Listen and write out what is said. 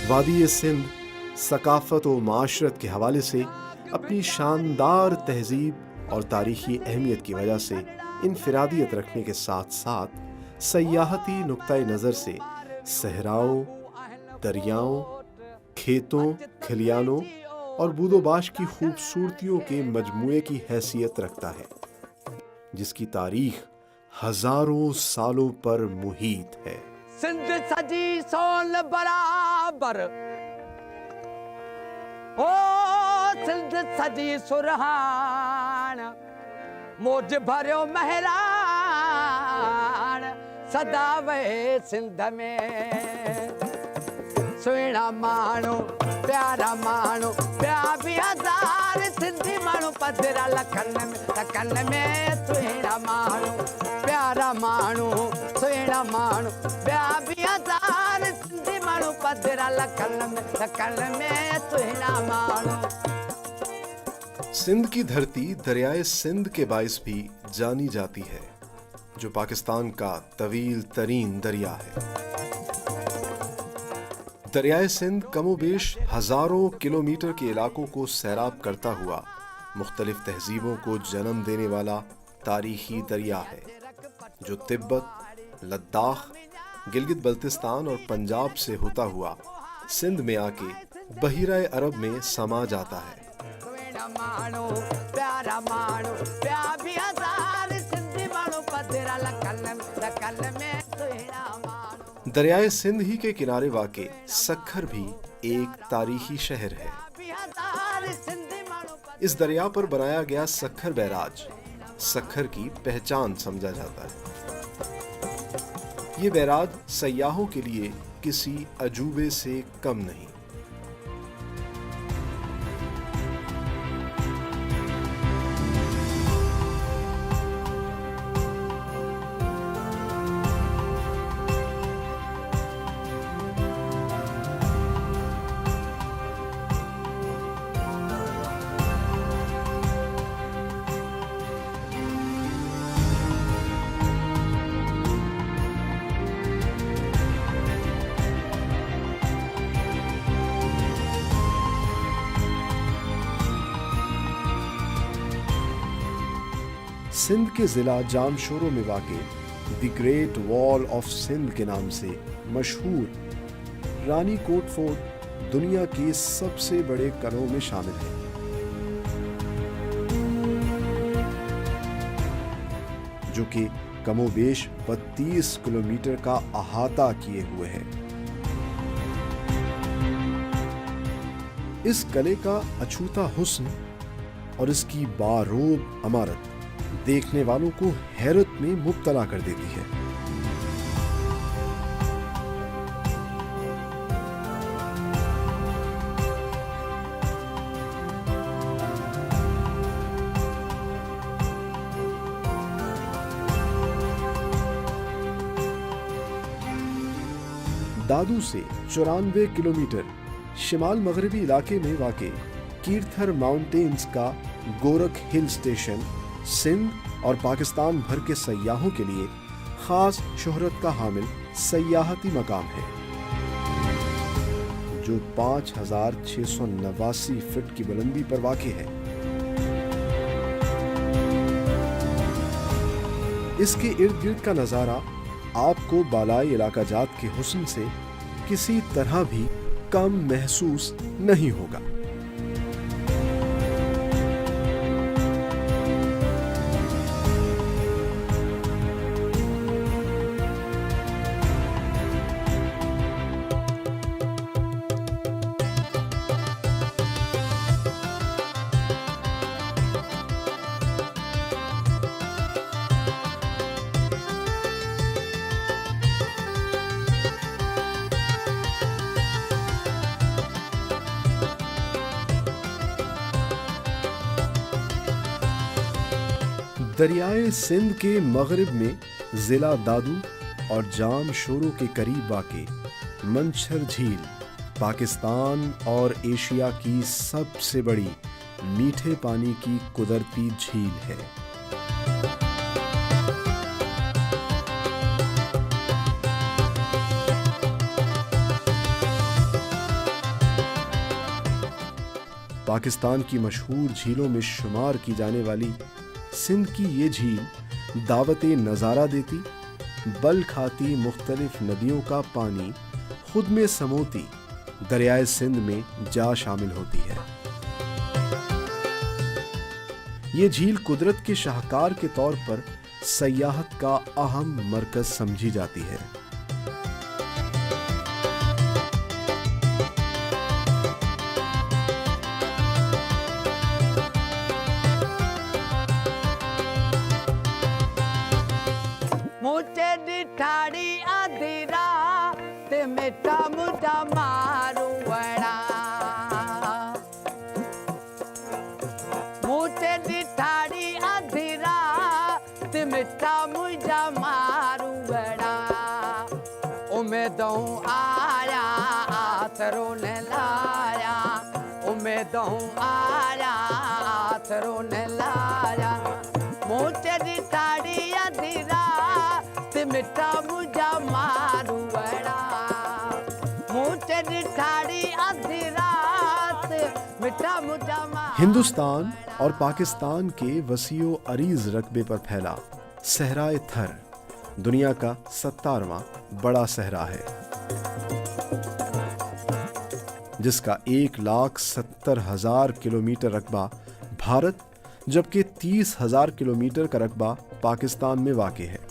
वादी सिंध सकाफत व माशरत के हवाले से अपनी शानदार तहजीब और तारीखी अहमियत की वजह से इनफरादियत रखने के साथ साथ सयाहती नुक्ताए नज़र से सहराओं, दरियाओं, खेतों, खलियानों और बूदोबाश की खूबसूरतियों के मजमूए की हैसियत रखता है, जिसकी तारीख हजारों सालों पर मुहीत है। सिंध सजी सोन बराबर, ओ सिंध सजी सुरहान, मौज भरियो महरान, सदा वे सिंध में सुहिणा माण्हू प्यारा माण्हू ॿिया बि हज़ार सिंधी माण्हू पधरा लखन में सुहिणा माण्हू प्यारा माण्हू सुहिणा माण्हू ॿिया बि हज़ार सिंधी माण्हू पधरा लखन में सुहिणा माण्हू। सिंध की धरती दरियाए सिंध के बाइस भी जानी जाती है, जो पाकिस्तान का तवील तरीन दरिया है। दरियाए सिंध कमोबेश हजारों किलोमीटर के इलाकों को सैराब करता हुआ मुख्तलिफ तहजीबों को जन्म देने वाला तारीखी दरिया है, जो तिब्बत, लद्दाख, गिलगित बल्तिस्तान और पंजाब से होता हुआ सिंध में आके बहिराए अरब में समा जाता है। दरियाए सिंध ही के किनारे वाक़े सक्खर भी एक तारीखी शहर है। इस दरिया पर बनाया गया सक्खर बैराज सक्खर की पहचान समझा जाता है। ये बैराज सयाहों के लिए किसी अजूबे से कम नहीं। सिंध के जिला जामशोरो में वाक़े the great wall of Sindh के नाम से मशहूर रानी कोट फोर्ट दुनिया के सबसे बड़े कलों में शामिल है। जो कि कमोबेश 32 किलोमीटर का अहाता किए हुए है। इस किले का अछूता हुस्न और इसकी बारोब इमारत देखने वालों को हैरत में मुब्तला कर देती है। दादू से 94 किलोमीटर शिमाल मगरबी इलाके में वाक़े कीर्थर माउंटेन्स का गोरख हिल स्टेशन सिंध और पाकिस्तान भर के सयाहों के लिए खास शोहरत का हामिल सयाहती मकाम है, जो 5689 फीट की बुलंदी पर वाक़े है। इसके इर्द गिर्द का नज़ारा आपको बालाई इलाका जात के हुस्न से किसी तरह भी कम महसूस नहीं होगा। दरियाए सिंध के मगरिब में जिला दादू और जाम शोरो के करीब वाक़े मंछर झील पाकिस्तान और एशिया की सबसे बड़ी मीठे पानी की कुदरती झील है। پاکستان کی مشہور جھیلوں میں شمار کی جانے والی سندھ کی یہ جھیل دعوت نظارہ دیتی، بل کھاتی مختلف ندیوں کا پانی خود میں سموتی دریائے سندھ میں جا شامل ہوتی ہے۔ یہ جھیل قدرت کے شاہکار کے طور پر سیاحت کا اہم مرکز سمجھی جاتی ہے۔ मुझे ॾिठाड़ी आधी रात मिठा मुझा मारू वड़ा, मुझे ॾिठाड़ी आधी रात मिठा मुझा मारू वड़ा, उम्मीदों आया आसरो न लाया, उम्मीदों आया आसरो न लाया, मुझे ॾिठाड़ी आधी रात मिठा मुझा मारू वड़ा, मुझे ॾिठाड़ी आधी रात मिठा मुझा मारू। ہندوستان اور پاکستان کے وسیع و عریض رقبے پر پھیلا صحرائے تھر دنیا کا 17واں بڑا صحرا ہے، جس کا 1,70,000 کلومیٹر رقبہ بھارت جبکہ 30,000 کلومیٹر کا رقبہ پاکستان میں واقع ہے۔